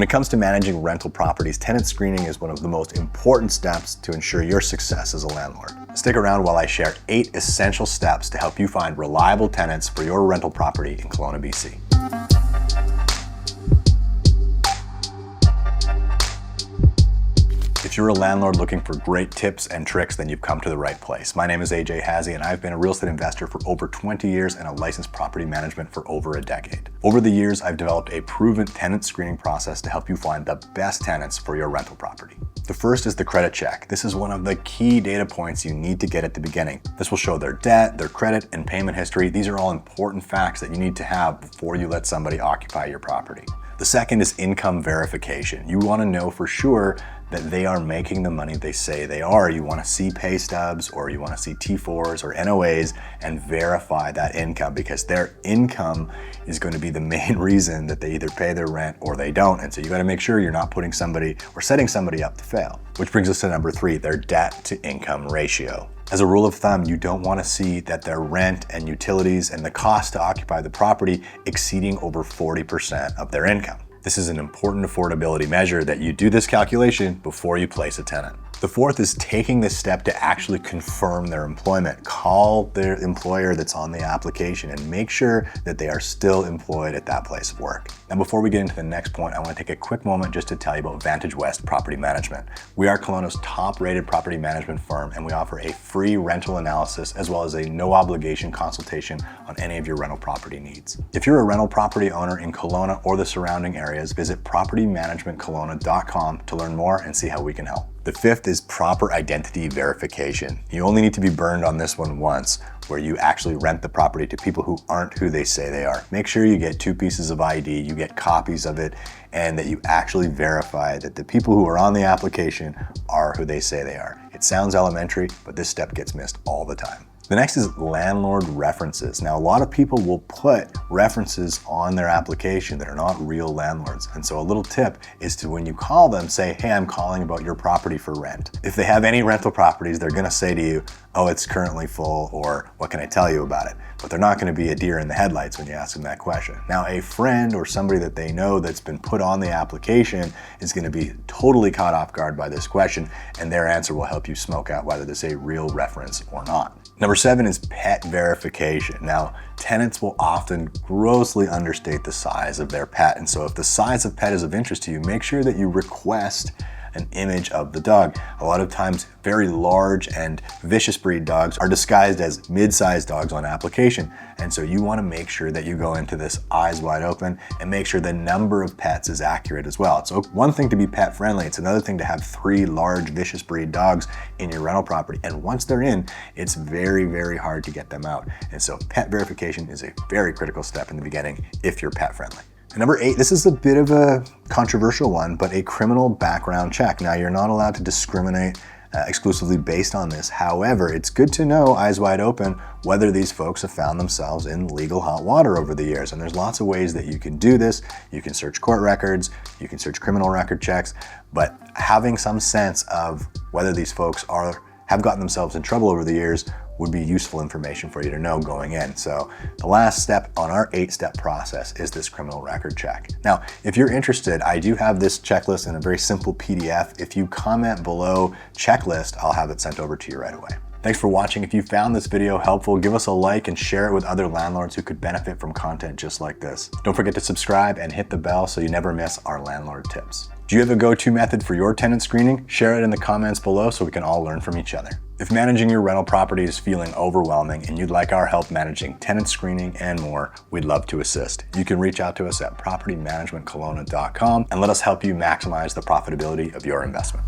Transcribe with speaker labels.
Speaker 1: When it comes to managing rental properties, tenant screening is one of the most important steps to ensure your success as a landlord. Stick around while I share 8 essential steps to help you find reliable tenants for your rental property in Kelowna, BC. If you're a landlord looking for great tips and tricks, then you've come to the right place. My name is AJ Hazy, and I've been a real estate investor for over 20 years and a licensed property management for over a decade. Over the years, I've developed a proven tenant screening process to help you find the best tenants for your rental property. The first is the credit check. This is one of the key data points you need to get at the beginning. This will show their debt, their credit, and payment history. These are all important facts that you need to have before you let somebody occupy your property. The second is income verification. You want to know for sure that they are making the money they say they are. You want to see pay stubs, or you want to see T4s or NOAs and verify that income, because their income is going to be the main reason that they either pay their rent or they don't. And so you got to make sure you're not putting somebody or setting somebody up to fail. Which brings us to number 3, their debt to income ratio. As a rule of thumb, you don't want to see that their rent and utilities and the cost to occupy the property exceeding over 40% of their income. This is an important affordability measure that you do this calculation before you place a tenant. The fourth is taking this step to actually confirm their employment. Call their employer that's on the application and make sure that they are still employed at that place of work. Now, before we get into the next point, I want to take a quick moment just to tell you about Vantage West Property Management. We are Kelowna's top-rated property management firm, and we offer a free rental analysis as well as a no-obligation consultation on any of your rental property needs. If you're a rental property owner in Kelowna or the surrounding areas, visit propertymanagementkelowna.com to learn more and see how we can help. The fifth is proper identity verification. You only need to be burned on this one once, where you actually rent the property to people who aren't who they say they are. Make sure you get 2 pieces of ID, you get copies of it, and that you actually verify that the people who are on the application are who they say they are. It sounds elementary, but this step gets missed all the time. The next is landlord references. Now, a lot of people will put references on their application that are not real landlords. And so a little tip is to, when you call them, say, hey, I'm calling about your property for rent. If they have any rental properties, they're gonna say to you, oh, it's currently full, or what can I tell you about it? But they're not gonna be a deer in the headlights when you ask them that question. Now, a friend or somebody that they know that's been put on the application is gonna be totally caught off guard by this question, and their answer will help you smoke out whether this is a real reference or not. Number 7 is pet verification. Now, tenants will often grossly understate the size of their pet. And so if the size of pet is of interest to you, make sure that you request an image of the dog. A lot of times, very large and vicious breed dogs are disguised as mid-sized dogs on application. And so you want to make sure that you go into this eyes wide open and make sure the number of pets is accurate as well. So one thing to be pet friendly, it's another thing to have 3 large vicious breed dogs in your rental property. And once they're in, it's very, very hard to get them out. And so pet verification is a very critical step in the beginning if you're pet friendly. And number 8, this is a bit of a controversial one, but a criminal background check. Now, you're not allowed to discriminate exclusively based on this. However, it's good to know, eyes wide open, whether these folks have found themselves in legal hot water over the years. And there's lots of ways that you can do this. You can search court records, you can search criminal record checks, but having some sense of whether these folks have gotten themselves in trouble over the years would be useful information for you to know going in. So the last step on our 8-step process is this criminal record check. Now, if you're interested, I do have this checklist in a very simple PDF. If you comment below checklist, I'll have it sent over to you right away. Thanks for watching. If you found this video helpful, give us a like and share it with other landlords who could benefit from content just like this. Don't forget to subscribe and hit the bell so you never miss our landlord tips. Do you have a go-to method for your tenant screening? Share it in the comments below so we can all learn from each other. If managing your rental property is feeling overwhelming and you'd like our help managing tenant screening and more, we'd love to assist. You can reach out to us at propertymanagementkelowna.com and let us help you maximize the profitability of your investment.